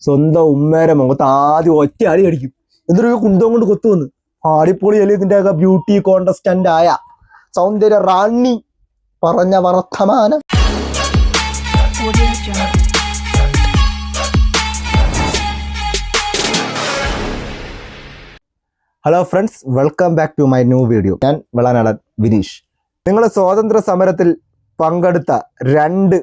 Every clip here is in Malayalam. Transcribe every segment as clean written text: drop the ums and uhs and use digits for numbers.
സ്വന്തം ഉമ്മേരെ മുഖത്ത് ആദ്യം ഒറ്റ അടി അടിക്കും. എന്തൊരു കുന്തം കൊണ്ട് കൊത്തുവന്ന് ആടിപ്പൊളിയല്ലേ ഇതിൻ്റെയൊക്കെ ബ്യൂട്ടി കോണ്ടസ്റ്റന്റ് ആയ സൗന്ദര്യ റാണി പറഞ്ഞ വർത്തമാനം. Hello friends, welcome back to my new video. ഞാൻ വെള്ളനാടൻ വിനീഷ്. നിങ്ങൾ സ്വാതന്ത്ര്യ സമരത്തിൽ പങ്കെടുത്ത രണ്ട്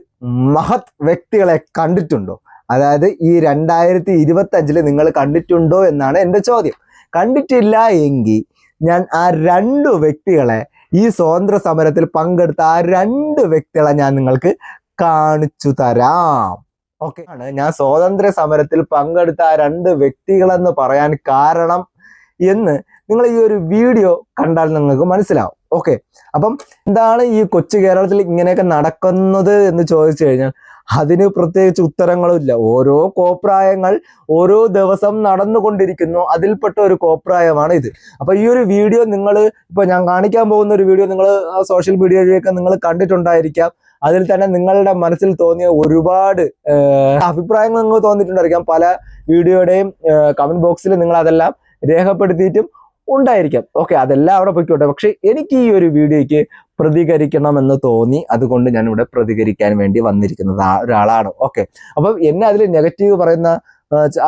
മഹത് വ്യക്തികളെ കണ്ടിട്ടുണ്ടോ? അതായത് ഈ 2025 നിങ്ങൾ കണ്ടിട്ടുണ്ടോ എന്നാണ് എൻ്റെ ചോദ്യം. കണ്ടിട്ടില്ല എങ്കിൽ ഞാൻ ആ രണ്ട് വ്യക്തികളെ, ഈ സ്വാതന്ത്ര്യ സമരത്തിൽ പങ്കെടുത്ത ആ രണ്ട് വ്യക്തികളെ ഞാൻ നിങ്ങൾക്ക് കാണിച്ചു തരാം. ഓക്കെ, ഞാൻ സ്വാതന്ത്ര്യ സമരത്തിൽ പങ്കെടുത്ത ആ രണ്ട് വ്യക്തികളെന്ന് പറയാൻ കാരണം എന്ന് നിങ്ങൾ ഈ ഒരു വീഡിയോ കണ്ടാൽ നിങ്ങൾക്ക് മനസ്സിലാവും. ഓക്കെ, അപ്പം എന്താണ് ഈ കൊച്ചു കേരളത്തിൽ ഇങ്ങനെയൊക്കെ നടക്കുന്നത് എന്ന് ചോദിച്ചു കഴിഞ്ഞാൽ അതിന് പ്രത്യേകിച്ച് ഉത്തരങ്ങളുമില്ല. ഓരോ കോപ്രായങ്ങൾ ഓരോ ദിവസം നടന്നുകൊണ്ടിരിക്കുന്നു. അതിൽപ്പെട്ട ഒരു കോപ്രായമാണ് ഇത്. അപ്പൊ ഈ ഒരു വീഡിയോ നിങ്ങൾ ഇപ്പൊ ഞാൻ കാണിക്കാൻ പോകുന്ന ഒരു വീഡിയോ നിങ്ങൾ സോഷ്യൽ മീഡിയയിലൊക്കെ നിങ്ങൾ കണ്ടിട്ടുണ്ടായിരിക്കാം. അതിൽ തന്നെ നിങ്ങളുടെ മനസ്സിൽ തോന്നിയ ഒരുപാട് അഭിപ്രായങ്ങൾ നിങ്ങൾ തോന്നിയിട്ടുണ്ടായിരിക്കാം. പല വീഡിയോയുടെയും കമന്റ് ബോക്സിൽ നിങ്ങൾ അതെല്ലാം രേഖപ്പെടുത്തിയിട്ടും ഉണ്ടായിരിക്കാം. ഓക്കെ, അതെല്ലാം അവിടെ പൊയ്ക്കോട്ടെ. പക്ഷെ എനിക്ക് ഈ ഒരു വീഡിയോയ്ക്ക് പ്രതികരിക്കണമെന്ന് തോന്നി. അതുകൊണ്ട് ഞാൻ ഇവിടെ പ്രതികരിക്കാൻ വേണ്ടി വന്നിരിക്കുന്നത് ഒരാളാണ്. ഓക്കെ, അപ്പം എന്നെ അതിൽ നെഗറ്റീവ് പറയുന്ന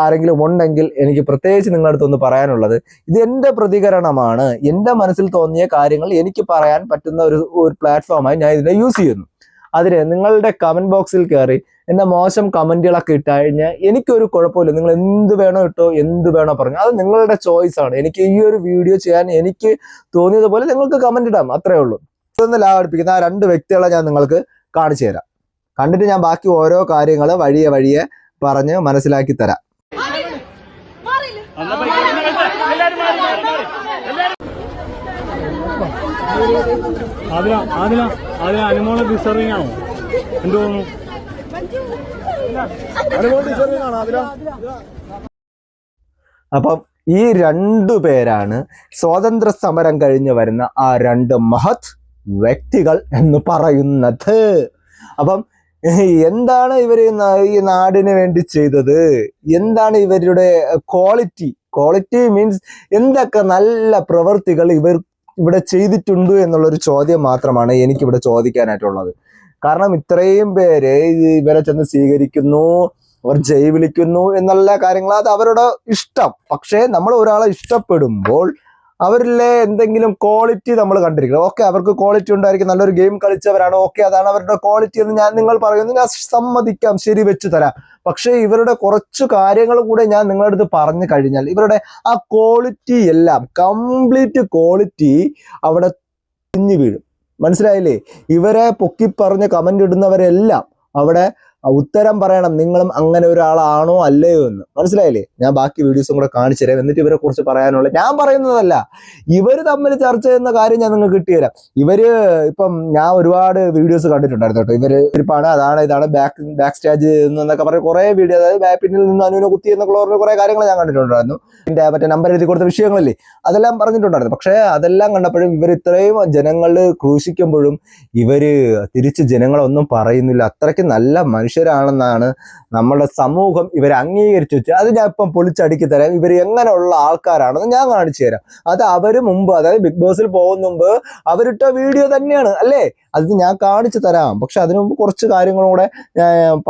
ആരെങ്കിലും ഉണ്ടെങ്കിൽ എനിക്ക് പ്രത്യേകിച്ച് നിങ്ങളുടെ അടുത്തൊന്ന് പറയാനുള്ളത്, ഇത് എൻ്റെ പ്രതികരണമാണ്. എൻ്റെ മനസ്സിൽ തോന്നിയ കാര്യങ്ങൾ എനിക്ക് പറയാൻ പറ്റുന്ന ഒരു പ്ലാറ്റ്ഫോമായി ഞാൻ ഇതിനെ യൂസ് ചെയ്യുന്നു. അതിന് നിങ്ങളുടെ കമന്റ് ബോക്സിൽ കയറി എന്നെ മോശം കമന്റുകളൊക്കെ ഇട്ട് കഴിഞ്ഞാൽ എനിക്കൊരു കുഴപ്പമില്ല. നിങ്ങൾ എന്ത് വേണോ ഇട്ടോ, എന്ത് വേണോ പറഞ്ഞു, അത് നിങ്ങളുടെ ചോയ്സ് ആണ്. എനിക്ക് ഈ ഒരു വീഡിയോ ചെയ്യാൻ എനിക്ക് തോന്നിയതുപോലെ നിങ്ങൾക്ക് കമന്റ് ഇടാം, അത്രേ ഉള്ളൂ. ഇതൊന്ന് ലാഭടിപ്പിക്കുന്ന ആ രണ്ട് വ്യക്തികളെ ഞാൻ നിങ്ങൾക്ക് കാണിച്ചു തരാം. കണ്ടിട്ട് ഞാൻ ബാക്കി ഓരോ കാര്യങ്ങൾ വഴിയെ പറഞ്ഞ് മനസ്സിലാക്കി തരാം. അനുമോള് ഡിസർവിംഗ് ആണോ? എന്ത് തോന്നുന്നു? അപ്പം ഈ രണ്ടു പേരാണ് സ്വാതന്ത്ര്യ സമരം കഴിഞ്ഞ് വരുന്ന ആ രണ്ട് മഹത് വ്യക്തികൾ എന്ന് പറയുന്നത്. അപ്പം എന്താണ് ഇവർ ഈ നാടിന് വേണ്ടി ചെയ്തത്? എന്താണ് ഇവരുടെ ക്വാളിറ്റി മീൻസ് എന്തൊക്കെ നല്ല പ്രവൃത്തികൾ ഇവർ ഇവിടെ ചെയ്തിട്ടുണ്ട് എന്നുള്ളൊരു ചോദ്യം മാത്രമാണ് എനിക്കിവിടെ ചോദിക്കാനായിട്ടുള്ളത്. കാരണം ഇത്രയും പേര് ഇവരെ ചെന്ന് സ്വീകരിക്കുന്നു, അവർ ജയ് വിളിക്കുന്നു എന്നുള്ള കാര്യങ്ങൾ അത് അവരുടെ ഇഷ്ടം. പക്ഷേ നമ്മൾ ഒരാളെ ഇഷ്ടപ്പെടുമ്പോൾ അവരിലെ എന്തെങ്കിലും ക്വാളിറ്റി നമ്മൾ കണ്ടിരിക്കണം. ഓക്കെ, അവർക്ക് ക്വാളിറ്റി ഉണ്ടായിരിക്കും, നല്ലൊരു ഗെയിം കളിച്ചവരാണ്, ഓക്കെ, അതാണ് അവരുടെ ക്വാളിറ്റി എന്ന് നിങ്ങൾ പറയുന്നു, ഞാൻ സമ്മതിക്കാം, ശരി, വെച്ച് തരാം. പക്ഷേ ഇവരുടെ കുറച്ച് കാര്യങ്ങൾ കൂടെ ഞാൻ നിങ്ങളുടെ അടുത്ത് പറഞ്ഞു കഴിഞ്ഞാൽ ഇവരുടെ ആ ക്വാളിറ്റി എല്ലാം, കംപ്ലീറ്റ് ക്വാളിറ്റി അവിടെ തിരിഞ്ഞു വീഴും. മനസ്സിലായില്ലേ? ഇവരെ പൊക്കി പറഞ്ഞ് കമന്റ് ഇടുന്നവരെല്ലാം അവിടെ ഉത്തരം പറയണം, നിങ്ങളും അങ്ങനെ ഒരാളാണോ അല്ലയോ എന്ന്. മനസ്സിലായില്ലേ? ഞാൻ ബാക്കി വീഡിയോസും കൂടെ കാണിച്ചു തരാം. എന്നിട്ട് ഇവരെ കുറിച്ച് പറയാനുള്ള, ഞാൻ പറയുന്നതല്ല, ഇവര് തമ്മിൽ ചർച്ച ചെയ്യുന്ന കാര്യം ഞാൻ നിങ്ങൾക്ക് കിട്ടിത്തരാം. ഇവര് ഇപ്പം ഞാൻ ഒരുപാട് വീഡിയോസ് കണ്ടിട്ടുണ്ടായിരുന്നു കേട്ടോ. ഇവര് ഇരിപ്പാണ്, ഇതാണ് ബാക്ക് സ്റ്റേജ് എന്നൊക്കെ പറഞ്ഞ കുറെ വീഡിയോ, അതായത് പിന്നിൽ നിന്ന് അനുവിനെ കുത്തി എന്നൊക്കെ കുറെ കാര്യങ്ങൾ ഞാൻ കണ്ടിട്ടുണ്ടായിരുന്നു. എന്റെ മറ്റേ നമ്പർ എഴുതി കൊടുത്ത വിഷയങ്ങളില്ലേ, അതെല്ലാം പറഞ്ഞിട്ടുണ്ടായിരുന്നു. പക്ഷെ അതെല്ലാം കണ്ടപ്പോഴും ഇവർ ഇത്രയും ജനങ്ങൾ ക്രൂശിക്കുമ്പോഴും ഇവര് തിരിച്ച് ജനങ്ങളൊന്നും പറയുന്നില്ല. അത്രയ്ക്ക് നല്ല മനുഷ്യരാണെന്നാണ് നമ്മുടെ സമൂഹം ഇവരെ അംഗീകരിച്ചു വെച്ച്. അത് ഞാൻ ഇപ്പം പൊളിച്ചടുക്കി തരാം. ഇവർ എങ്ങനെയുള്ള ആൾക്കാരാണെന്ന് ഞാൻ കാണിച്ചു തരാം. അത് അവര് മുമ്പ്, അതായത് ബിഗ് ബോസിൽ പോകുന്ന മുമ്പ് അവരിട്ട വീഡിയോ തന്നെയാണ് അല്ലേ, അത് ഞാൻ കാണിച്ചു തരാം. പക്ഷെ അതിനു മുമ്പ് കുറച്ച് കാര്യങ്ങളും കൂടെ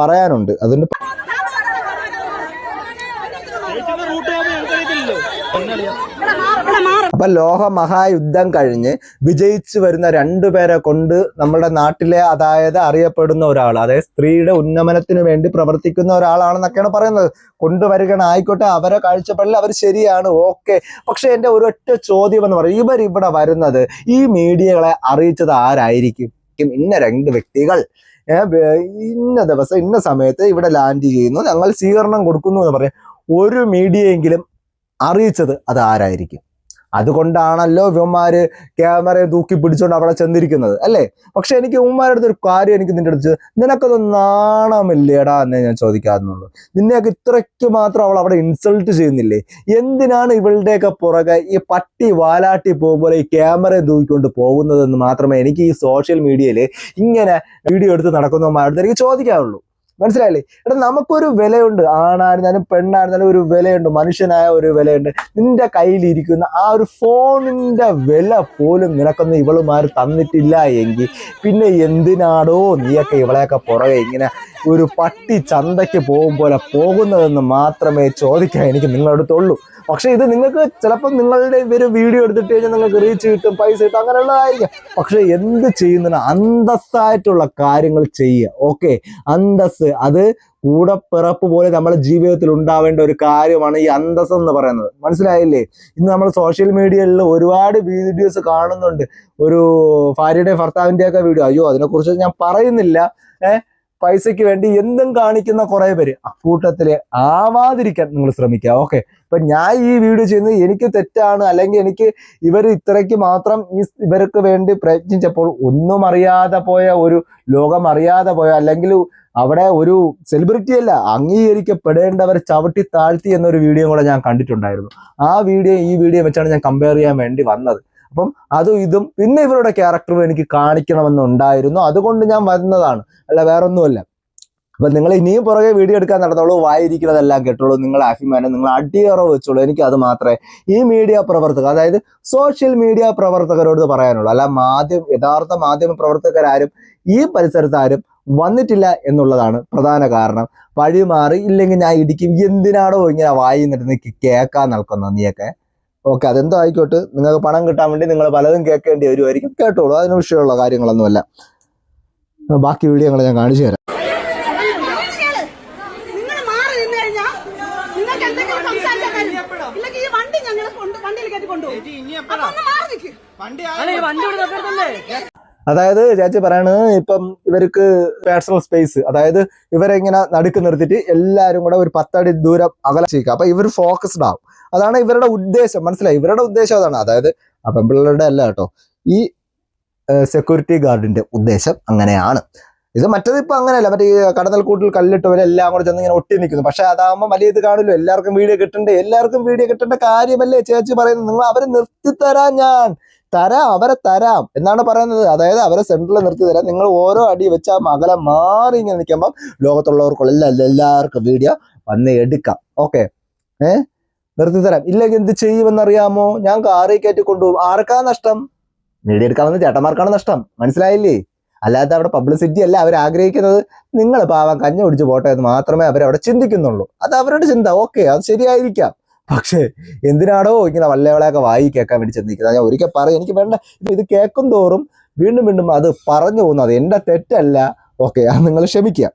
പറയാനുണ്ട്. അതുകൊണ്ട് അപ്പൊ ലോക മഹായുദ്ധം കഴിഞ്ഞ് വിജയിച്ചു വരുന്ന രണ്ടുപേരെ കൊണ്ട് നമ്മുടെ നാട്ടിലെ, അതായത് അറിയപ്പെടുന്ന ഒരാൾ, അതായത് സ്ത്രീയുടെ ഉന്നമനത്തിന് വേണ്ടി പ്രവർത്തിക്കുന്ന ഒരാളാണെന്നൊക്കെയാണ് പറയുന്നത്. കൊണ്ടുവരികയാണ്, ആയിക്കോട്ടെ, അവരെ കാഴ്ചപ്പാടിൽ അവർ ശരിയാണ്, ഓക്കെ. പക്ഷെ എൻ്റെ ഒരൊറ്റ ചോദ്യം എന്ന് പറയും, ഇവരിവിടെ വരുന്നത് ഈ മീഡിയകളെ അറിയിച്ചത് ആരായിരിക്കും? ഇന്ന രണ്ട് വ്യക്തികൾ ഇന്ന ദിവസം ഇന്ന സമയത്ത് ഇവിടെ ലാൻഡ് ചെയ്യുന്നു, ഞങ്ങൾ സ്വീകരണം കൊടുക്കുന്നു എന്ന് പറയും ഒരു മീഡിയയെങ്കിലും അറിയിച്ചത് അത് ആരായിരിക്കും? അതുകൊണ്ടാണല്ലോ ഇവന്മാര് ക്യാമറയെ തൂക്കി പിടിച്ചോണ്ട് അവിടെ ചെന്നിരിക്കുന്നത് അല്ലേ. പക്ഷെ എനിക്ക് ഉമ്മാരുടെ അടുത്തൊരു കാര്യം എനിക്ക് നിന്റെ അടുത്ത്, നിനക്കതൊന്നും നാണമില്ലേടാ എന്നേ ഞാൻ ചോദിക്കാറുള്ളൂ. നിന്നെയൊക്കെ ഇത്രയ്ക്ക് മാത്രം അവൾ അവിടെ ഇൻസൾട്ട് ചെയ്യുന്നില്ലേ? എന്തിനാണ് ഇവളുടെയൊക്കെ പുറകെ ഈ പട്ടി വാലാട്ടി പോകുമ്പോൾ ഈ ക്യാമറയെ തൂക്കിക്കൊണ്ട് പോകുന്നതെന്ന് മാത്രമേ എനിക്ക് ഈ സോഷ്യൽ മീഡിയയിൽ ഇങ്ങനെ വീഡിയോ എടുത്ത് നടക്കുന്നവന്മാരുടെ എനിക്ക് ചോദിക്കാറുള്ളൂ. മനസ്സിലായില്ലേ? എടാ നമുക്കൊരു വിലയുണ്ട്, ആണായിരുന്നാലും പെണ്ണായിരുന്നാലും ഒരു വിലയുണ്ട്, മനുഷ്യനായ ഒരു വിലയുണ്ട്. നിന്റെ കയ്യിലിരിക്കുന്ന ആ ഒരു ഫോണിന്റെ വില പോലും നിനക്കൊന്നും ഇവളുമാർ തന്നിട്ടില്ല എങ്കിൽ പിന്നെ എന്തിനാടോ നീയൊക്കെ ഇവളെയൊക്കെ പുറകെ ഇങ്ങനെ ഒരു പട്ടി ചന്തയ്ക്ക് പോകും പോലെ പോകുന്നതെന്ന് മാത്രമേ ചോദിക്കാൻ എനിക്ക് നിങ്ങളുടെ അടുത്തുള്ളൂ. പക്ഷെ ഇത് നിങ്ങൾക്ക് ചിലപ്പോൾ നിങ്ങളുടെ ഇവര് വീഡിയോ എടുത്തിട്ട് കഴിഞ്ഞാൽ നിങ്ങൾക്ക് റീച്ച് കിട്ടും, പൈസ കിട്ടും, അങ്ങനെയുള്ളതായിരിക്കാം. പക്ഷെ എന്ത് ചെയ്യുന്നതിന് അന്തസ്സായിട്ടുള്ള കാര്യങ്ങൾ ചെയ്യുക. ഓക്കെ, അന്തസ് അത് കൂടപ്പിറപ്പ് പോലെ നമ്മുടെ ജീവിതത്തിൽ ഉണ്ടാവേണ്ട ഒരു കാര്യമാണ് ഈ അന്തസ് എന്ന് പറയുന്നത്. മനസ്സിലായില്ലേ? ഇന്ന് നമ്മൾ സോഷ്യൽ മീഡിയയിൽ ഒരുപാട് വീഡിയോസ് കാണുന്നുണ്ട്. ഒരു ഭാര്യയുടെ ഭർത്താവിൻ്റെ ഒക്കെ വീഡിയോ, അയ്യോ അതിനെക്കുറിച്ച് ഞാൻ പറയുന്നില്ല. പൈസയ്ക്ക് വേണ്ടി എന്തും കാണിക്കുന്ന കുറെ പേര്, അക്കൂട്ടത്തില് ആവാതിരിക്കാൻ നിങ്ങൾ ശ്രമിക്കുക. ഓക്കെ, ഇപ്പൊ ഞാൻ ഈ വീഡിയോ ചെയ്യുന്നത് എനിക്ക് തെറ്റാണ്, അല്ലെങ്കിൽ എനിക്ക് ഇവർ ഇത്രയ്ക്ക് മാത്രം ഇവർക്ക് വേണ്ടി പ്രയത്നിച്ചപ്പോൾ ഒന്നും അറിയാതെ പോയ ഒരു ലോകം അറിയാതെ പോയ, അല്ലെങ്കിൽ അവിടെ ഒരു സെലിബ്രിറ്റി അല്ല അംഗീകരിക്കപ്പെടേണ്ടവർ ചവിട്ടി താഴ്ത്തി എന്നൊരു വീഡിയോ കൂടെ ഞാൻ കണ്ടിട്ടുണ്ടായിരുന്നു. ആ വീഡിയോ ഈ വീഡിയോ വെച്ചാണ് ഞാൻ കമ്പയർ ചെയ്യാൻ വേണ്ടി വന്നത്. അപ്പം അതും ഇതും പിന്നെ ഇവരുടെ ക്യാരക്ടറും എനിക്ക് കാണിക്കണമെന്നുണ്ടായിരുന്നു, അതുകൊണ്ട് ഞാൻ വരുന്നതാണ്, അല്ല വേറൊന്നുമല്ല. അപ്പൊ നിങ്ങൾ ഇനിയും പുറകെ വീഡിയോ എടുക്കാൻ നടന്നോളൂ, വായിരിക്കുന്നതെല്ലാം കേട്ടോളൂ, നിങ്ങൾ അഭിമാനം നിങ്ങൾ അടിയറവ് വെച്ചോളൂ. എനിക്ക് അത് മാത്രമേ ഈ മീഡിയ പ്രവർത്തകർ, അതായത് സോഷ്യൽ മീഡിയ പ്രവർത്തകരോട് പറയാനുള്ളൂ. അല്ല യഥാർത്ഥ മാധ്യമ പ്രവർത്തകരാരും ഈ പരിസരത്താരും വന്നിട്ടില്ല എന്നുള്ളതാണ് പ്രധാന കാരണം. വഴിമാറി ഇല്ലെങ്കിൽ ഞാൻ ഇടിക്കും. എന്തിനാണോ ഇങ്ങനെ വായി നിന്നിട്ട് കേൾക്കാൻ നിൽക്കുന്നത് നീയൊക്കെ? ഓക്കെ, അതെന്തോ ആയിക്കോട്ടെ, നിങ്ങൾക്ക് പണം കിട്ടാൻ വേണ്ടി നിങ്ങൾ പലതും കേൾക്കേണ്ടി വരുമായിരിക്കും, കേട്ടോളൂ, അതിന് വിഷയമുള്ള കാര്യങ്ങളൊന്നുമല്ല. ബാക്കി വീഡിയോകൾ ഞാൻ കാണിച്ചു തരാം. അതായത് ചേച്ചി പറയണത് ഇപ്പം ഇവർക്ക് പേഴ്സണൽ സ്പേസ്, അതായത് ഇവരെ ഇങ്ങനെ നടുക്ക് നിർത്തിയിട്ട് എല്ലാവരും കൂടെ ഒരു 10 അടി ദൂരം അകലിക്കുക. അപ്പൊ ഇവർ ഫോക്കസ്ഡ് ആവും. അതാണ് ഇവരുടെ ഉദ്ദേശം. മനസ്സിലായി? ഇവരുടെ ഉദ്ദേശം അതാണ്. അതായത് പെൺപിള്ളേരുടെ അല്ല കേട്ടോ, ഈ സെക്യൂരിറ്റി ഗാർഡിന്റെ ഉദ്ദേശം അങ്ങനെയാണ്. ഇത് മറ്റേത് ഇപ്പൊ അങ്ങനെയല്ല, മറ്റേ ഈ കടന്നൽക്കൂട്ടിൽ കല്ലിട്ടവരെല്ലാം കൂടെ ചെന്ന് ഇങ്ങനെ ഒട്ടി നിൽക്കുന്നു. പക്ഷെ അതാകുമ്പോൾ വലിയ ഇത് കാണില്ലോ, എല്ലാവർക്കും വീഡിയോ കിട്ടണ്ടേ, എല്ലാവർക്കും വീഡിയോ കിട്ടേണ്ട കാര്യമല്ലേ ചേച്ചി പറയുന്നത്. നിങ്ങൾ അവരെ നിർത്തിത്തരാം, ഞാൻ തരാം, അവരെ തരാം എന്നാണ് പറയുന്നത്. അതായത് അവരെ സെന്ററിൽ നിർത്തി തരാം. നിങ്ങൾ ഓരോ അടി വെച്ച് ആ അകലം മാറി ഇങ്ങനെ നിൽക്കുമ്പോൾ ലോകത്തുള്ളവർക്കുള്ള എല്ലാവർക്കും വീഡിയോ വന്ന് എടുക്കാം. ഓക്കെ, നിർത്തി തരാം. ഇല്ലെങ്കിൽ എന്ത് ചെയ്യുമെന്നറിയാമോ? ഞാൻ കാറി കയറ്റി കൊണ്ടുപോകും. ആർക്കാ നഷ്ടം? വീഡിയോ എടുക്കാമെന്ന് ചേട്ടന്മാർക്കാണ് നഷ്ടം. മനസ്സിലായില്ലേ? അല്ലാതെ അവിടെ പബ്ലിസിറ്റി അല്ല അവർ ആഗ്രഹിക്കുന്നത്. നിങ്ങൾ പാവം കഞ്ഞ ഒടിച്ച് പോട്ടെ എന്ന് മാത്രമേ അവരവിടെ ചിന്തിക്കുന്നുള്ളൂ. അത് അവരുടെ ചിന്ത. ഓക്കെ, അത് ശരിയായിരിക്കാം. പക്ഷേ എന്തിനാണോ ഇങ്ങനെ വല്ലവളെയൊക്കെ വായി കേൾക്കാൻ വേണ്ടി ചിന്തിക്കുന്നത്? ഞാൻ ഒരിക്കൽ പറയും, എനിക്ക് വേണ്ട, ഇത് കേൾക്കും തോറും വീണ്ടും വീണ്ടും അത് പറഞ്ഞു പോകുന്നു. അത് എൻ്റെ തെറ്റല്ല. ഓക്കെ, അത് നിങ്ങൾ ക്ഷമിക്കുക.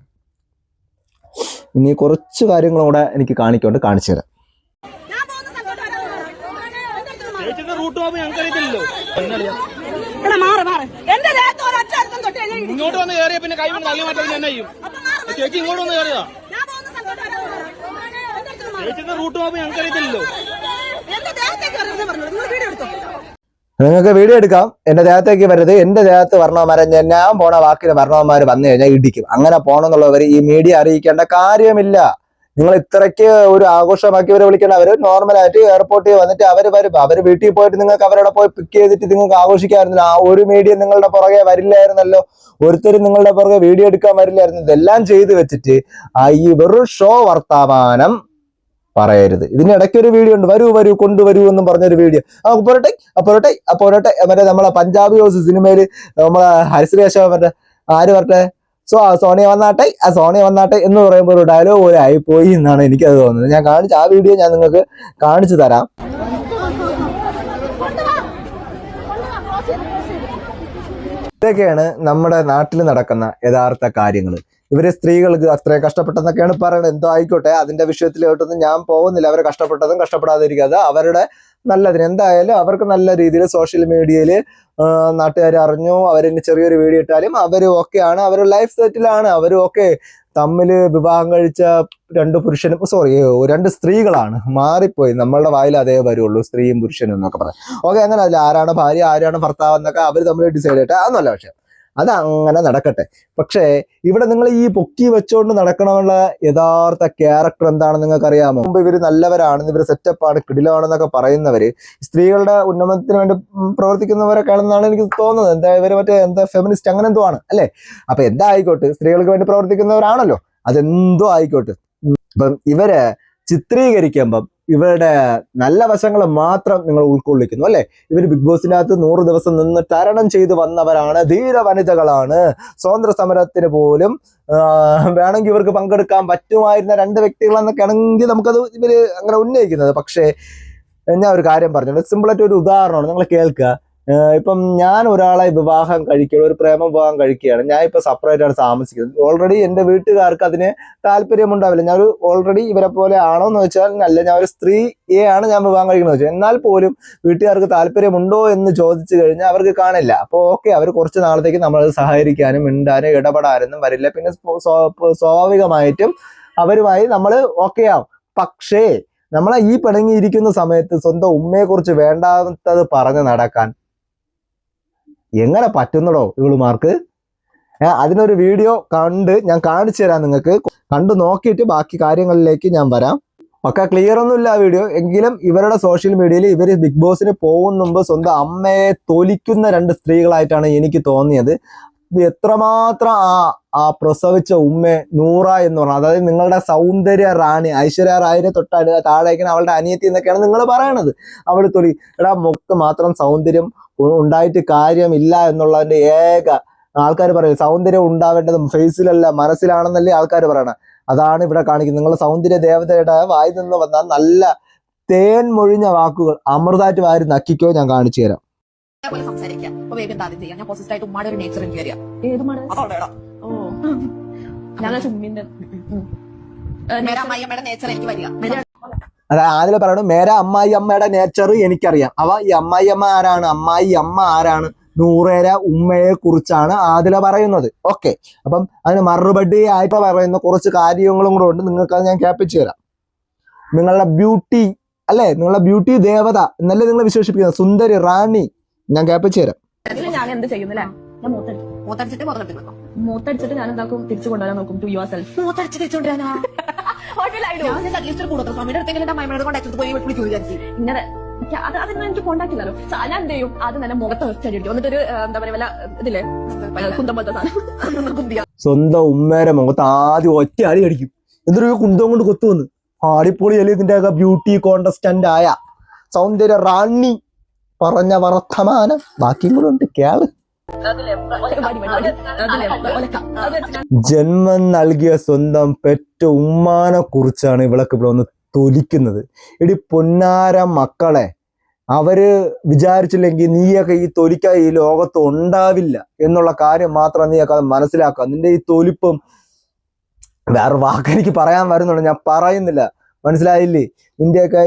ഇനി കുറച്ച് കാര്യങ്ങളും കൂടെ എനിക്ക് കാണിക്കൊണ്ട് കാണിച്ചു തരാം. ഇങ്ങോട്ട് വന്ന് കയറിയ പിന്നെ കൈ കൊണ്ട് തള്ളി മാറ്റാൻ തന്നെ ചെയ്യും. ചേച്ചി ഇങ്ങോട്ട് വന്ന് കയറിയതാ. ചേച്ചിന്റെ റൂട്ട് പോകുമ്പോൾ ഞങ്ങൾക്ക് അറിയത്തില്ലല്ലോ. നിങ്ങൾക്ക് വീഡിയോ എടുക്കാം. എന്റെ ദേഹത്തേക്ക് വരരുത്. എന്റെ ദേഹത്ത് വരണവന്മാരെ ഞാൻ പോണ വാക്കിന് വരണവന്മാർ വന്നു കഴിഞ്ഞാൽ ഇടിക്കും. അങ്ങനെ പോകണമെന്നുള്ളവർ ഈ മീഡിയ അറിയിക്കേണ്ട കാര്യമില്ല. നിങ്ങൾ ഇത്രയ്ക്ക് ഒരു ആഘോഷമാക്കി അവരെ വിളിക്കണം. അവർ നോർമലായിട്ട് എയർപോർട്ടിൽ വന്നിട്ട് അവർ വരും. അവർ വീട്ടിൽ പോയിട്ട് നിങ്ങൾക്ക് അവരുടെ പോയി പിക്ക് ചെയ്തിട്ട് നിങ്ങൾക്ക് ആഘോഷിക്കാമായിരുന്നില്ല. ആ ഒരു മീഡിയ നിങ്ങളുടെ പുറകെ വരില്ലായിരുന്നല്ലോ. ഒരുത്തരും നിങ്ങളുടെ പുറകെ വീഡിയോ എടുക്കാൻ വരില്ലായിരുന്നു. ഇതെല്ലാം ചെയ്തു വെച്ചിട്ട് ഈ വെറും ഷോ വർത്തമാനം പറയരുത്. ഇതിനിടയ്ക്ക് ഒരു വീഡിയോ ഉണ്ട്, വരൂ കൊണ്ടുവരൂ എന്നും പറഞ്ഞൊരു വീഡിയോ. പോരട്ടെ മറ്റേ നമ്മളെ പഞ്ചാബി ഹൗസ് സിനിമയിൽ നമ്മളെ ഹരിശ്രീ മറ്റേ ആര് പറട്ടെ, സോണിയ വന്നാട്ടെ എന്ന് പറയുമ്പോൾ ഒരു ഡയലോഗ് പോലെ ആയിപ്പോയി എന്നാണ് എനിക്കത് തോന്നുന്നത്. ഞാൻ ആ വീഡിയോ ഞാൻ നിങ്ങൾക്ക് കാണിച്ചു തരാം. ഇതൊക്കെയാണ് നമ്മുടെ നാട്ടിൽ നടക്കുന്ന യഥാർത്ഥ കാര്യങ്ങൾ. ഇവര് സ്ത്രീകൾക്ക് അത്രയും കഷ്ടപ്പെട്ടെന്നൊക്കെയാണ് പറയുന്നത്. എന്തോ ആയിക്കോട്ടെ, അതിന്റെ വിഷയത്തിലോട്ടൊന്നും ഞാൻ പോകുന്നില്ല. അവരെ കഷ്ടപ്പെട്ടതും കഷ്ടപ്പെടാതിരിക്കാതെ അവരുടെ നല്ലതിന് എന്തായാലും അവർക്ക് നല്ല രീതിയിൽ സോഷ്യൽ മീഡിയയിൽ നാട്ടുകാർ അറിഞ്ഞു, അവരെന്നെ ചെറിയൊരു വീഡിയോ ഇട്ടാലും അവരും ഓക്കെയാണ്, അവർ ലൈഫ് സെറ്റിലാണ്. അവരും ഓക്കെ. തമ്മില് വിവാഹം കഴിച്ച രണ്ട് സ്ത്രീകളാണ്. മാറിപ്പോയി, നമ്മളുടെ വായിൽ അതേ വരുള്ളൂ, സ്ത്രീയും പുരുഷനും എന്നൊക്കെ പറയാം. ഓക്കെ, അങ്ങനെ അതിൽ ആരാണ് ഭാര്യ ആരാണ് ഭർത്താവ് എന്നൊക്കെ അവർ തമ്മിൽ ഡിസൈഡ് ചെയ്തിട്ട് അതൊന്നുമല്ല വിഷയം. അതങ്ങനെ നടക്കട്ടെ. പക്ഷേ ഇവിടെ നിങ്ങൾ ഈ പൊക്കി വെച്ചോണ്ട് നടക്കണമെന്നുള്ള യഥാർത്ഥ ക്യാരക്ടർ എന്താണെന്ന് നിങ്ങൾക്ക് അറിയാമോ? മുമ്പ് ഇവർ നല്ലവരാണ്, ഇവർ സെറ്റപ്പാണ്, കിടിലാണെന്നൊക്കെ പറയുന്നവര് സ്ത്രീകളുടെ ഉന്നമനത്തിന് വേണ്ടി പ്രവർത്തിക്കുന്നവരൊക്കെ ആണെന്നാണ് എനിക്ക് തോന്നുന്നത്. ഇവര് എന്താ ഫെമിനിസ്റ്റ് അങ്ങനെ എന്തോ ആണ് അല്ലേ? അപ്പൊ എന്താ ആയിക്കോട്ടെ, സ്ത്രീകൾക്ക് വേണ്ടി പ്രവർത്തിക്കുന്നവരാണല്ലോ. അതെന്തോ ആയിക്കോട്ടെ. ഇപ്പം ഇവരെ ചിത്രീകരിക്കുമ്പം ഇവരുടെ നല്ല വശങ്ങൾ മാത്രം നിങ്ങൾ ഉൾക്കൊള്ളിക്കുന്നു അല്ലെ. ഇവർ ബിഗ് ബോസിനകത്ത് 100 ദിവസം നിന്ന് തരണം ചെയ്ത് വന്നവരാണ്, ധീര വനിതകളാണ്. സ്വാതന്ത്ര്യ സമരത്തിന് പോലും വേണമെങ്കിൽ ഇവർക്ക് പങ്കെടുക്കാൻ പറ്റുമായിരുന്ന 2 വ്യക്തികളെന്നൊക്കെ ആണെങ്കിൽ നമുക്കത് ഇവര് അങ്ങനെ ഉന്നയിക്കുന്നത്. പക്ഷേ ഞാൻ ഒരു കാര്യം പറഞ്ഞു, സിമ്പിളായിട്ട് ഒരു ഉദാഹരണമാണ്, നിങ്ങൾ കേൾക്കുക. ഇപ്പം ഞാൻ ഒരാളെ വിവാഹം കഴിക്കുകയാണ്, ഒരു പ്രേമ വിവാഹം കഴിക്കുകയാണ്. ഞാൻ ഇപ്പൊ സെപ്പറേറ്റ് ആണ് താമസിക്കുന്നത്. ഓൾറെഡി എൻ്റെ വീട്ടുകാർക്ക് അതിന് താല്പര്യമുണ്ടാവില്ല. ഞാൻ ഓൾറെഡി ഇവരെ പോലെ ആണോ എന്ന് വെച്ചാൽ അല്ല, ഞാൻ ഒരു സ്ത്രീയെയാണ് ഞാൻ വിവാഹം കഴിക്കുന്നത് വെച്ചാൽ, എന്നാൽ പോലും വീട്ടുകാർക്ക് താല്പര്യമുണ്ടോ എന്ന് ചോദിച്ചു കഴിഞ്ഞാൽ അവർക്ക് കാണില്ല. അപ്പോൾ ഓക്കെ, അവർ കുറച്ച് നാളത്തേക്ക് നമ്മളത് സഹകരിക്കാനും മിണ്ടാനും ഇടപെടാനൊന്നും വരില്ല. പിന്നെ സ്വാഭാവികമായിട്ടും അവരുമായി നമ്മൾ ഓക്കെ ആവും. പക്ഷേ നമ്മളെ ഈ പിണങ്ങിയിരിക്കുന്ന സമയത്ത് സ്വന്തം ഉമ്മയെ കുറിച്ച് വേണ്ടാത്തത് പറഞ്ഞ് നടക്കാൻ എങ്ങനെ പറ്റുന്നടോ ഇവളുമാർക്ക്? അതിനൊരു വീഡിയോ ഞാൻ കാണിച്ചു തരാം, നിങ്ങൾക്ക് കണ്ടു നോക്കിയിട്ട് ബാക്കി കാര്യങ്ങളിലേക്ക് ഞാൻ വരാം. ഒക്കെ ക്ലിയർ ഒന്നുമില്ല ആ വീഡിയോ, എങ്കിലും ഇവരുടെ സോഷ്യൽ മീഡിയയിൽ ഇവർ ബിഗ് ബോസിന് പോകുന്ന മുമ്പ് സ്വന്തം അമ്മയെ തൊലിക്കുന്ന 2 സ്ത്രീകളായിട്ടാണ് എനിക്ക് തോന്നിയത്. എത്രമാത്രം ആ പ്രസവിച്ച ഉമ്മ നൂറ എന്ന് പറഞ്ഞാൽ, അതായത് നിങ്ങളുടെ സൗന്ദര്യ റാണി ഐശ്വര്യ റായിനെ താഴേക്കുന്ന അവളുടെ അനിയത്തി എന്നൊക്കെയാണ് നിങ്ങൾ പറയണത്. അവൾ തൊലി എടാ, മുഖത്ത് മാത്രം സൗന്ദര്യം ഉണ്ടായിട്ട് കാര്യമില്ല എന്നുള്ളതിന്റെ ഏക ആൾക്കാർ പറയും. സൗന്ദര്യം ഉണ്ടാവേണ്ടത് ഫേസിലല്ല മനസ്സിലാണെന്നല്ലേ ആൾക്കാർ പറയണത്. അതാണ് ഇവിടെ കാണിക്കുന്നത്. നിങ്ങൾ സൗന്ദര്യ ദേവതയുടെ വായി നിന്ന് വന്നാൽ നല്ല തേൻ മൊഴിഞ്ഞ വാക്കുകൾ അമൃതായിട്ട് വാരി നക്കിക്കോ, ഞാൻ കാണിച്ചു തരാം. സംസാരിക്കാം. അപ്പൊ വേഗം ആദ്യം ചെയ്യാം. ഞാൻ പോസിറ്റീവ് ആയിട്ട് ഉമ്മയുടെ ഒരു നേച്ചർ എനിക്ക് അറിയാം. അമ്മയുടെ നേച്ചർ എനിക്ക് വരിക. അതായത് ആദ്യം പറയണു, മേര അമ്മായി അമ്മയുടെ നേച്ചർ എനിക്കറിയാം. ഈ അമ്മായി അമ്മ ആരാണ്? അമ്മായി അമ്മ ആരാണ്? നൂറേര ഉമ്മയെ കുറിച്ചാണ് ആദില പറയുന്നത്. ഓക്കെ, അപ്പം അതിന് മറുപടി ആയിട്ട് പറയുന്ന കുറച്ച് കാര്യങ്ങളും കൂടെ ഉണ്ട്. നിങ്ങൾക്ക് അത് ഞാൻ ക്യാപ്പിച്ചു തരാം. നിങ്ങളുടെ ബ്യൂട്ടി അല്ലെ, നിങ്ങളുടെ ബ്യൂട്ടി ദേവത എന്നല്ലേ നിങ്ങൾ വിശേഷിപ്പിക്കുന്നത്, സുന്ദരി റാണി. ഞാൻ ക്യാപ്പിച്ചു തരാം. ഞാൻ എന്ത് ചെയ്യുന്നില്ലേ? ഞാൻ മൂത്തടിച്ചിട്ട് ഞാൻ എന്താക്കും, തിരിച്ചു കൊണ്ടുവരാൻ നോക്കും. ടു യുവർ സെൽഫ് മൂത്തടിച്ച് തിരിച്ചുകൊണ്ടുവരാനാ ഇങ്ങനെ അതൊന്നും എനിക്ക് കോണ്ടാക്ട് ഇല്ലല്ലോ. ഞാൻ എന്ത് ചെയ്യും, ആദ്യം തന്നെ മുഖത്ത് വെച്ചടിക്കും. എന്നിട്ടൊരു എന്താ പറയാ, വല്ല ഇതില്ലേ കുന്തം പോലത്തെ സാധനം സ്വന്തം ഉമ്മേരെ മുഖത്ത് ആദ്യം ഒറ്റ അടി അടിക്കും. എന്നിട്ടൊരു കുന്തം കൊണ്ട് കൊത്തുവന്ന് അടിപൊളി അല്ലേ ഇതിന്റെ ബ്യൂട്ടി കോണ്ടസ്റ്റന്റ് ആയ സൗന്ദര്യ റാണി പറഞ്ഞ വർത്തമാനം ബാക്കിയും കൂടെ ഉണ്ട്, കേള്. ജന്മം നൽകിയ സ്വന്തം പെറ്റ ഉമ്മാനെ കുറിച്ചാണ് ഇവളൊക്കെ ഇവിടെ ഒന്ന് തൊലിക്കുന്നത്. ഇടി പൊന്നാര മക്കളെ, അവര് വിചാരിച്ചില്ലെങ്കിൽ നീയൊക്കെ ഈ തൊലിക്ക ഈ ലോകത്ത് ഉണ്ടാവില്ല എന്നുള്ള കാര്യം മാത്രം നീയൊക്കെ അത് മനസ്സിലാക്കുക. നിന്റെ ഈ തൊലിപ്പും വേറെ വാക്കെനിക്ക് പറയാൻ വരുന്നുണ്ട്, ഞാൻ പറയുന്നില്ല, മനസ്സിലായില്ലേ? നിന്റെയൊക്കെ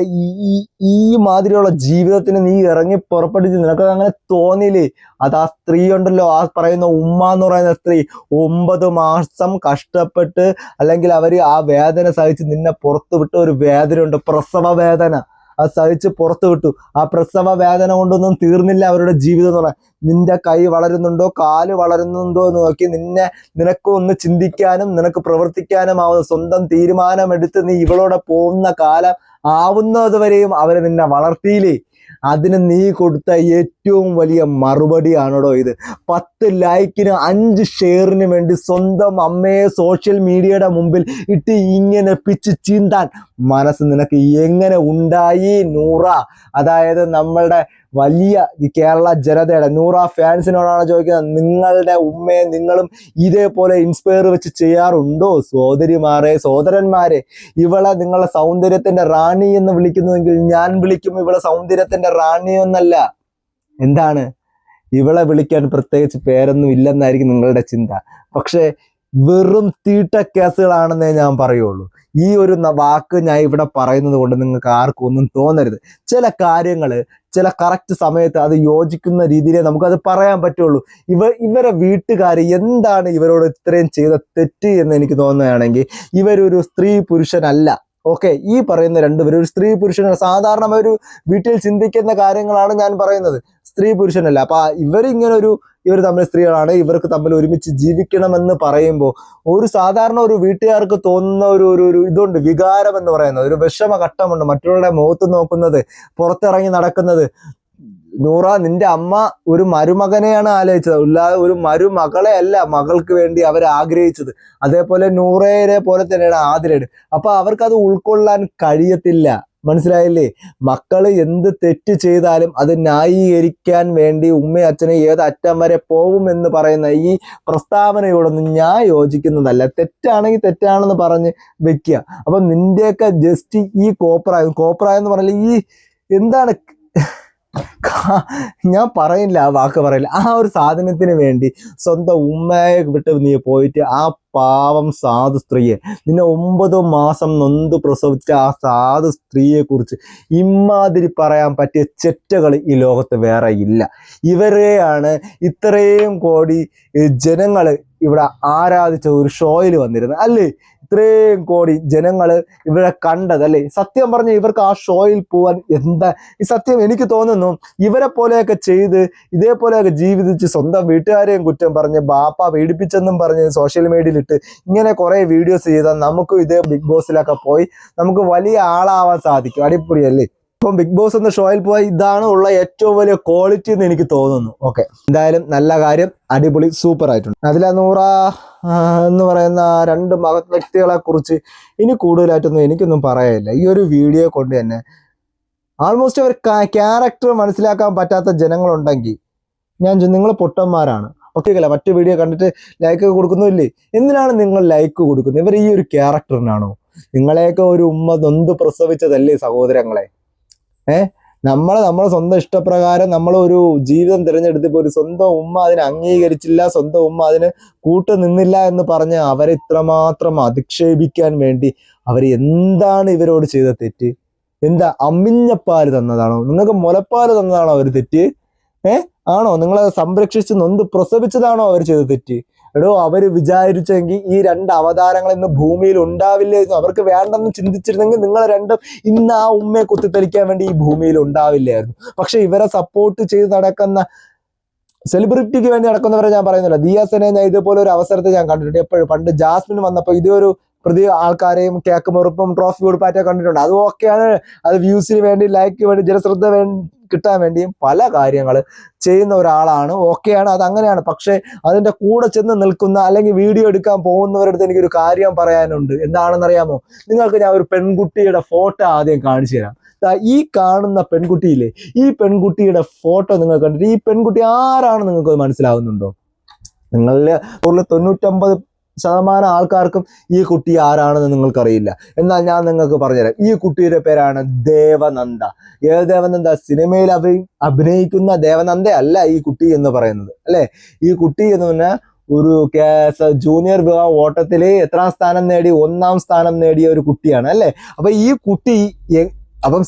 ഈ മാതിരിയുള്ള ജീവിതത്തിന് നീ ഇറങ്ങി പുറപ്പെട്ടിട്ട് നിനക്ക് അങ്ങനെ തോന്നിയില്ലേ? അത് ആ സ്ത്രീ ഉണ്ടല്ലോ, ആ പറയുന്ന ഉമ്മ എന്ന് പറയുന്ന സ്ത്രീ 9 മാസം കഷ്ടപ്പെട്ട് അല്ലെങ്കിൽ അവര് ആ വേദന സഹിച്ച് നിന്നെ പുറത്തു വിട്ട ഒരു വേദന ഉണ്ട്, പ്രസവ വേദന. അത് സഹിച്ച് പുറത്തു വിട്ടു. ആ പ്രസവ വേദന കൊണ്ടൊന്നും തീർന്നില്ല അവരുടെ ജീവിതം എന്ന് പറയാൻ. നിന്റെ കൈ വളരുന്നുണ്ടോ കാല് വളരുന്നുണ്ടോ എന്ന് നോക്കി നിനക്ക് ഒന്ന് ചിന്തിക്കാനും നിനക്ക് പ്രവർത്തിക്കാനും ആവുന്ന സ്വന്തം തീരുമാനമെടുത്ത് നീ ഇവളോടെ പോകുന്ന കാലം ആവുന്നത് വരെയും അവരെ നിന്നെ വളർത്തിയില്ലേ? അതിന് നീ കൊടുത്ത ഏറ്റവും വലിയ മറുപടിയാണോ ഇത്? 10 ലൈക്കിന് 5 ഷെയറിന് വേണ്ടി സ്വന്തം അമ്മയെ സോഷ്യൽ മീഡിയയുടെ മുമ്പിൽ ഇട്ട് ഇങ്ങനെ പിച്ച് ചീന്താൻ മനസ്സ് നിനക്ക് എങ്ങനെ ഉണ്ടായി നൂറ? അതായത് നമ്മളുടെ വലിയ കേരള ജനതയുടെ നൂറ ഫാൻസിനോടാണ് ചോദിക്കുന്നത്, നിങ്ങളുടെ ഉമ്മയെ നിങ്ങളും ഇതേപോലെ ഇൻസ്പയർ വെച്ച് ചെയ്യാറുണ്ടോ? സോദരന്മാരെ, ഇവളെ നിങ്ങളെ സൗന്ദര്യത്തിന്റെ റാണി എന്ന് വിളിക്കുന്നുവെങ്കിൽ ഞാൻ വിളിക്കും ഇവളെ സൗന്ദര്യത്തിന്റെ റാണി എന്നല്ല. എന്താണ്, ഇവളെ വിളിക്കാൻ പ്രത്യേകിച്ച് പേരൊന്നും ഇല്ലെന്നായിരിക്കും നിങ്ങളുടെ ചിന്ത. പക്ഷെ വെറും തീട്ട കേസുകളാണെന്നേ ഞാൻ പറയുള്ളൂ. ഈ ഒരു വാക്ക് ഞാൻ ഇവിടെ പറയുന്നത് കൊണ്ട് നിങ്ങൾക്ക് ആർക്കും ഒന്നും തോന്നരുത്. ചില കാര്യങ്ങൾ ചില കറക്റ്റ് സമയത്ത് അത് യോജിക്കുന്ന രീതിയിലേ നമുക്കത് പറയാൻ പറ്റുള്ളൂ. ഇവരെ വീട്ടുകാർ എന്താണ് ഇവരോട് ഇത്രയും ചെയ്ത തെറ്റ് എന്ന് എനിക്ക് തോന്നുകയാണെങ്കിൽ, ഇവരൊരു സ്ത്രീ പുരുഷനല്ല. ഓക്കെ, ഈ പറയുന്ന രണ്ടുപേരും ഒരു സ്ത്രീ പുരുഷനാണ്. സാധാരണ ഒരു വീട്ടിൽ ചിന്തിക്കുന്ന കാര്യങ്ങളാണ് ഞാൻ പറയുന്നത്, സ്ത്രീ പുരുഷനല്ല. അപ്പൊ ഇവർ തമ്മിൽ സ്ത്രീകളാണ്, ഇവർക്ക് തമ്മിൽ ഒരുമിച്ച് ജീവിക്കണമെന്ന് പറയുമ്പോൾ ഒരു സാധാരണ ഒരു വീട്ടുകാർക്ക് തോന്നുന്ന ഒരു ഇതുണ്ട്, വികാരം എന്ന് പറയുന്നത്, ഒരു വിഷമ ഘട്ടമുണ്ട്. മറ്റുള്ളവരുടെ മുഖത്ത് നോക്കുന്നത്, പുറത്തിറങ്ങി നടക്കുന്നത്, നൂറ, നിന്റെ അമ്മ ഒരു മരുമകനെയാണ് ആലോചിച്ചത്, അല്ലാതെ ഒരു മരുമകളെ അല്ല മകൾക്ക് വേണ്ടി അവർ ആഗ്രഹിച്ചത്. അതേപോലെ നൂറയെ പോലെ തന്നെയാണ് ആതിരയുടെ. അപ്പൊ അവർക്കത് ഉൾക്കൊള്ളാൻ കഴിയത്തില്ല. മനസ്സിലായില്ലേ? മക്കള് എന്ത് തെറ്റ് ചെയ്താലും അത് ന്യായീകരിക്കാൻ വേണ്ടി ഉമ്മയും അച്ഛനും ഏത് അറ്റം വരെ പോകും എന്ന് പറയുന്ന ഈ പ്രസ്താവനയോടൊന്നും ഞാൻ യോജിക്കുന്നതല്ല. തെറ്റാണെങ്കിൽ തെറ്റാണെന്ന് പറഞ്ഞ് വെക്കുക. അപ്പൊ നിന്റെയൊക്കെ ജസ്റ്റ് ഈ കോപ്രായം എന്ന് പറഞ്ഞാൽ ഈ എന്താണ്, ഞാൻ പറയില്ല, ആ വാക്ക് പറയില്ല. ആ ഒരു സാധനത്തിന് വേണ്ടി സ്വന്തം ഉമ്മയെ വിട്ട് നീ പോയിട്ട് ആ പാവം സാധു സ്ത്രീയെ, നിന്നെ 9 മാസം നൊന്ത് പ്രസവിച്ച ആ സാധു സ്ത്രീയെ കുറിച്ച് ഇമാതിരി പറയാൻ പറ്റിയ ചെറ്റകൾ ഈ ലോകത്ത് വേറെ ഇല്ല. ഇവരെയാണ് ഇത്രയും കോടി ജനങ്ങൾ ഇവിടെ ആരാധിച്ച ഒരു ഷോയിൽ വന്നിരുന്നത് അല്ലേ? ഇത്രയും കോടി ജനങ്ങൾ ഇവിടെ കണ്ടത് അല്ലേ? സത്യം പറഞ്ഞ ഇവർക്ക് ആ ഷോയിൽ പോവാൻ എന്താ ഈ സത്യം? എനിക്ക് തോന്നുന്നു ഇവരെ പോലെയൊക്കെ ചെയ്ത് ഇതേപോലെയൊക്കെ ജീവിച്ച് സ്വന്തം വീട്ടുകാരെയും കുറ്റം പറഞ്ഞ് ബാപ്പ പീഡിപ്പിച്ചെന്നും പറഞ്ഞ് സോഷ്യൽ മീഡിയയിലിട്ട് ഇങ്ങനെ കുറെ വീഡിയോസ് ചെയ്താൽ നമുക്കും ഇതേ ബിഗ് ബോസിലൊക്കെ പോയി നമുക്ക് വലിയ ആളാവാൻ സാധിക്കും. അടിപൊളിയല്ലേ? ഇപ്പം ബിഗ് ബോസ് എന്ന ഷോയിൽ പോയി ഇതാണ് ഉള്ള ഏറ്റവും വലിയ ക്വാളിറ്റി എന്ന് എനിക്ക് തോന്നുന്നു. ഓക്കെ, എന്തായാലും നല്ല കാര്യം, അടിപൊളി, സൂപ്പർ ആയിട്ടുണ്ട്. അതിലെ നൂറ എന്ന് പറയുന്ന 2 മഹത് വ്യക്തികളെ കുറിച്ച് ഇനി കൂടുതലായിട്ടൊന്നും എനിക്കൊന്നും പറയാനില്ല. ഈ ഒരു വീഡിയോ കൊണ്ട് തന്നെ ആൾമോസ്റ്റ് അവർ ക്യാരക്ടർ മനസ്സിലാക്കാൻ പറ്റാത്ത ജനങ്ങളുണ്ടെങ്കിൽ നിങ്ങൾ പൊട്ടന്മാരാണ്. ഓക്കെ അല്ല, മറ്റു വീഡിയോ കണ്ടിട്ട് ലൈക്ക് കൊടുക്കുന്നില്ലേ? എന്തിനാണ് നിങ്ങൾ ലൈക്ക് കൊടുക്കുന്നത്? ഇവർ ഈ ഒരു ക്യാരക്ടറിനാണോ? നിങ്ങളെയൊക്കെ ഒരു ഉമ്മ നൊന്ത് പ്രസവിച്ചതല്ലേ സഹോദരങ്ങളെ? നമ്മളെ സ്വന്തം ഇഷ്ടപ്രകാരം നമ്മൾ ഒരു ജീവിതം തിരഞ്ഞെടുത്തപ്പോൾ ഒരു സ്വന്തം ഉമ്മ അതിനെ അംഗീകരിച്ചില്ല, സ്വന്തം ഉമ്മ അതിന് കൂട്ടു നിന്നില്ല എന്ന് പറഞ്ഞ് അവരെ ഇത്രമാത്രം അധിക്ഷേപിക്കാൻ വേണ്ടി അവർ എന്താണ് ഇവരോട് ചെയ്ത തെറ്റ്? എന്താ അമ്മിഞ്ഞപ്പാല് തന്നതാണോ? നിങ്ങൾക്ക് മുലപ്പാല് തന്നതാണോ അവർ തെറ്റ്? ആണോ? നിങ്ങളെ സംരക്ഷിച്ച് നൊന്ത് പ്രസവിച്ചതാണോ അവർ ചെയ്ത തെറ്റ്? എടോ, അവര് വിചാരിച്ചെങ്കിൽ ഈ 2 അവതാരങ്ങൾ ഇന്ന് ഭൂമിയിൽ ഉണ്ടാവില്ലായിരുന്നു. അവർക്ക് വേണ്ടെന്ന് ചിന്തിച്ചിരുന്നെങ്കിൽ നിങ്ങൾ രണ്ടും ഇന്ന് ആ ഉമ്മയെ കുത്തിത്തെളിക്കാൻ വേണ്ടി ഈ ഭൂമിയിൽ ഉണ്ടാവില്ലായിരുന്നു. പക്ഷെ ഇവരെ സപ്പോർട്ട് ചെയ്ത് നടക്കുന്ന സെലിബ്രിറ്റിക്ക് വേണ്ടി നടക്കുന്നവരെ ഞാൻ പറയുന്നില്ല. ദിയാസനെ ഞാൻ ഇതുപോലെ ഒരു അവസരത്തിൽ ഞാൻ കണ്ടിട്ടുണ്ട്. എപ്പോഴും പണ്ട് ജാസ്മിൻ വന്നപ്പോൾ ഇതൊരു പ്രതി ആൾക്കാരെയും കേക്ക് മുറിപ്പും ട്രോഫി കൊടുപ്പാറ്റൊക്കെ കണ്ടിട്ടുണ്ട്. അത് ഓക്കെയാണ്. അത് വ്യൂസിന് വേണ്ടി, ലൈക്ക് വേണ്ടി, ജനശ്രദ്ധ കിട്ടാൻ വേണ്ടിയും പല കാര്യങ്ങൾ ചെയ്യുന്ന ഒരാളാണ്. ഓക്കെയാണ്, അത് അങ്ങനെയാണ്. പക്ഷെ അതിൻ്റെ കൂടെ ചെന്ന് നിൽക്കുന്ന അല്ലെങ്കിൽ വീഡിയോ എടുക്കാൻ പോകുന്നവരുടെ അടുത്ത് എനിക്കൊരു കാര്യം പറയാനുണ്ട്. എന്താണെന്നറിയാമോ? നിങ്ങൾക്ക് ഞാൻ ഒരു പെൺകുട്ടിയുടെ ഫോട്ടോ ആദ്യം കാണിച്ചു തരാം. ഈ കാണുന്ന പെൺകുട്ടിയില്ലേ, ഈ പെൺകുട്ടിയുടെ ഫോട്ടോ നിങ്ങൾ കണ്ടിട്ട് ഈ പെൺകുട്ടി ആരാണെന്ന് നിങ്ങൾക്ക് മനസ്സിലാവുന്നുണ്ടോ? നിങ്ങളിൽ 99% ആൾക്കാർക്കും ഈ കുട്ടി ആരാണെന്ന് നിങ്ങൾക്കറിയില്ല. എന്നാൽ ഞാൻ നിങ്ങൾക്ക് പറഞ്ഞുതരാം. ഈ കുട്ടിയുടെ പേരാണ് ദേവനന്ദ. ഏത് ദേവനന്ദ? സിനിമയിൽ അഭിനയിക്കുന്ന ദേവനന്ദ അല്ല ഈ കുട്ടി എന്ന് പറയുന്നത്, അല്ലെ? ഈ കുട്ടി എന്ന് പറഞ്ഞാൽ ഒരു ജൂനിയർ വിഭാഗം ഓട്ടത്തിൽ എത്രാം സ്ഥാനം നേടി? 1ാം സ്ഥാനം നേടിയ ഒരു കുട്ടിയാണ്, അല്ലെ? അപ്പൊ ഈ കുട്ടി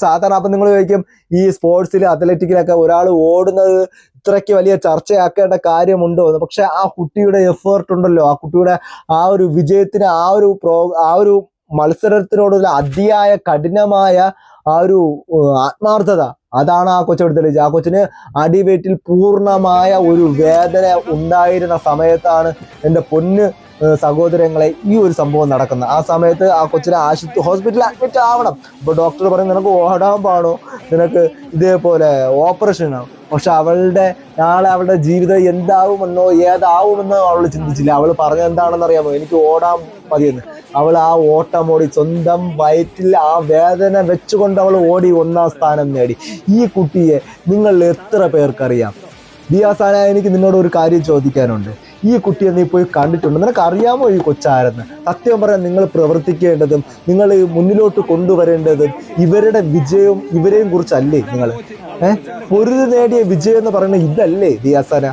സാധാരണ നിങ്ങൾ ചോദിക്കും, ഈ സ്പോർട്സിൽ അത്ലറ്റിക്കിലൊക്കെ ഒരാൾ ഓടുന്നത് ഇത്രയ്ക്ക് വലിയ ചർച്ചയാക്കേണ്ട കാര്യമുണ്ടോ എന്ന്. പക്ഷെ ആ കുട്ടിയുടെ എഫേർട്ട് ഉണ്ടല്ലോ, ആ കുട്ടിയുടെ ആ ഒരു വിജയത്തിന്, ആ ഒരു മത്സരത്തിനോടുള്ള അതിയായ കഠിനമായ ആ ഒരു ആത്മാർത്ഥത, അതാണ് ആ കൊച്ചെടുത്ത് തെളിയിച്ചത്. ആ കൊച്ചിന് അടിവയറ്റിൽ പൂർണ്ണമായ ഒരു വേദന ഉണ്ടായിരുന്ന സമയത്താണ് എൻ്റെ പൊന്ന് സഹോദരങ്ങളെ ഈ ഒരു സംഭവം നടക്കുന്നത്. ആ സമയത്ത് ആ കൊച്ചിനെ ഹോസ്പിറ്റലിൽ അഡ്മിറ്റ് ആവണം. അപ്പോൾ ഡോക്ടർ പറയും നിനക്ക് ഓടാൻ പാടോ, നിനക്ക് ഇതേപോലെ ഓപ്പറേഷൻ ആവും. പക്ഷെ നാളെ അവളുടെ ജീവിതം എന്താവുമെന്നോ ഏതാവുമെന്നോ അവൾ ചിന്തിച്ചില്ല. അവൾ പറഞ്ഞത് എന്താണെന്നറിയാമോ? എനിക്ക് ഓടാൻ മതിയെന്ന്. അവൾ ആ ഓട്ടം ഓടി, സ്വന്തം വയറ്റിൽ ആ വേദന വെച്ചുകൊണ്ട് അവൾ ഓടി 1ാം സ്ഥാനം നേടി. ഈ കുട്ടിയെ നിങ്ങൾ എത്ര പേർക്കറിയാം? ദിയാസാന, എനിക്ക് നിന്നോട് ഒരു കാര്യം ചോദിക്കാനുണ്ട്. ഈ കുട്ടിയെ നീ പോയി കണ്ടിട്ടുണ്ട്? നിനക്ക് അറിയാമോ ഈ കൊച്ചാരെന്ന്? സത്യം പറയാൻ നിങ്ങൾ പ്രവർത്തിക്കേണ്ടതും നിങ്ങൾ മുന്നിലോട്ട് കൊണ്ടുവരേണ്ടതും ഇവരുടെ വിജയവും ഇവരെയും കുറിച്ചല്ലേ? നിങ്ങൾ പൊരുതി നേടിയ വിജയം എന്ന് പറയുന്നത് ഇതല്ലേ ദിയാസാന?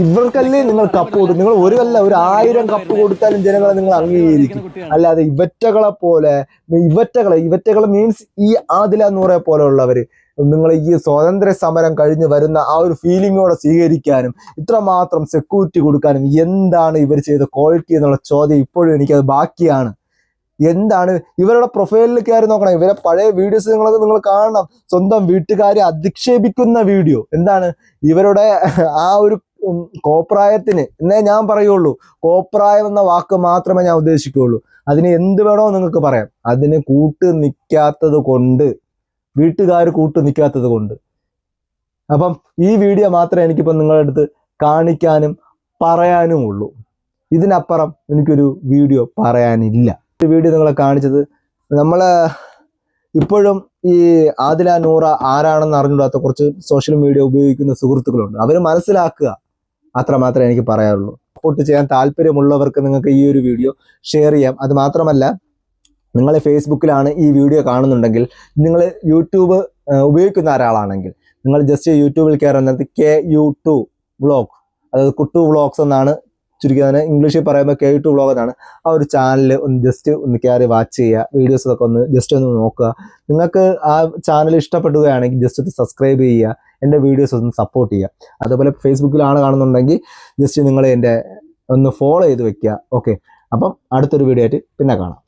ഇവർക്കല്ലേ നിങ്ങൾ കപ്പ് കൊടുക്കും? നിങ്ങൾ ഒരു 1000 കപ്പ് കൊടുത്താലും ജനങ്ങളെ നിങ്ങൾ അംഗീകരിക്കും. അല്ലാതെ ഇവറ്റകളെ മീൻസ് ഈ ആദില നൂറെ പോലെ ഉള്ളവര് നിങ്ങൾ ഈ സ്വാതന്ത്ര്യ സമരം കഴിഞ്ഞ് വരുന്ന ആ ഒരു ഫീലിങ്ങോടെ സ്വീകരിക്കാനും ഇത്രമാത്രം സെക്യൂരിറ്റി കൊടുക്കാനും എന്താണ് ഇവർ ചെയ്ത ക്വാളിറ്റി എന്നുള്ള ചോദ്യം ഇപ്പോഴും എനിക്കത് ബാക്കിയാണ്. എന്താണ് ഇവരുടെ പ്രൊഫൈലിൽ കയറി നോക്കണം. ഇവരെ പഴയ വീഡിയോസ് നിങ്ങൾ കാണണം. സ്വന്തം വീട്ടുകാരെ അധിക്ഷേപിക്കുന്ന വീഡിയോ. എന്താണ് ഇവരുടെ ആ ഒരു കോപ്രായത്തിന് എന്നേ ഞാൻ പറയുള്ളൂ. കോപ്രായം എന്ന വാക്ക് മാത്രമേ ഞാൻ ഉദ്ദേശിക്കുകയുള്ളൂ. അതിന് എന്ത് വേണോ നിങ്ങൾക്ക് പറയാം. അതിന് വീട്ടുകാർ കൂട്ടു നിൽക്കാത്തത് കൊണ്ട് അപ്പം ഈ വീഡിയോ മാത്രമേ എനിക്കിപ്പോൾ നിങ്ങളുടെ അടുത്ത് കാണിക്കാനും പറയാനും ഉള്ളൂ. ഇതിനപ്പുറം എനിക്കൊരു വീഡിയോ പറയാനില്ല. ഒരു വീഡിയോ നിങ്ങളെ കാണിച്ചത് നമ്മൾ ഇപ്പോഴും ഈ ആദില നൂറ ആരാണെന്ന് അറിഞ്ഞിടാത്ത കുറച്ച് സോഷ്യൽ മീഡിയ ഉപയോഗിക്കുന്ന സുഹൃത്തുക്കളുണ്ട്. അവർ മനസ്സിലാക്കുക, അത്രമാത്രമേ എനിക്ക് പറയാറുള്ളൂ. സപ്പോർട്ട് ചെയ്യാൻ താല്പര്യമുള്ളവർക്ക് നിങ്ങൾക്ക് ഈ ഒരു വീഡിയോ ഷെയർ ചെയ്യാം. അത് മാത്രമല്ല, നിങ്ങൾ ഫേസ്ബുക്കിലാണ് ഈ വീഡിയോ കാണുന്നുണ്ടെങ്കിൽ, നിങ്ങൾ യൂട്യൂബ് ഉപയോഗിക്കുന്ന ഒരാളാണെങ്കിൽ നിങ്ങൾ ജസ്റ്റ് യൂട്യൂബിൽ കയറുന്നത് KU2 വ്ളോഗ്, അതായത് കുട്ടു വ്ളോഗ്സ് എന്നാണ് ചുരുക്കിയതിന്. ഇംഗ്ലീഷിൽ പറയുമ്പോൾ KU2 വ്ളോഗ് എന്നാണ്. ആ ഒരു ചാനൽ ജസ്റ്റ് ഒന്ന് കയറി വാച്ച് ചെയ്യുക, വീഡിയോസൊക്കെ ഒന്ന് ജസ്റ്റ് ഒന്ന് നോക്കുക. നിങ്ങൾക്ക് ആ ചാനൽ ഇഷ്ടപ്പെടുകയാണെങ്കിൽ ജസ്റ്റ് ഒന്ന് സബ്സ്ക്രൈബ് ചെയ്യുക, എൻ്റെ വീഡിയോസ് ഒന്ന് സപ്പോർട്ട് ചെയ്യുക. അതുപോലെ ഫേസ്ബുക്കിലാണ് കാണുന്നുണ്ടെങ്കിൽ ജസ്റ്റ് നിങ്ങൾ എൻ്റെ ഒന്ന് ഫോളോ ചെയ്ത് വെക്കുക. ഓക്കെ, അപ്പം അടുത്തൊരു വീഡിയോ ആയിട്ട് പിന്നെ കാണാം.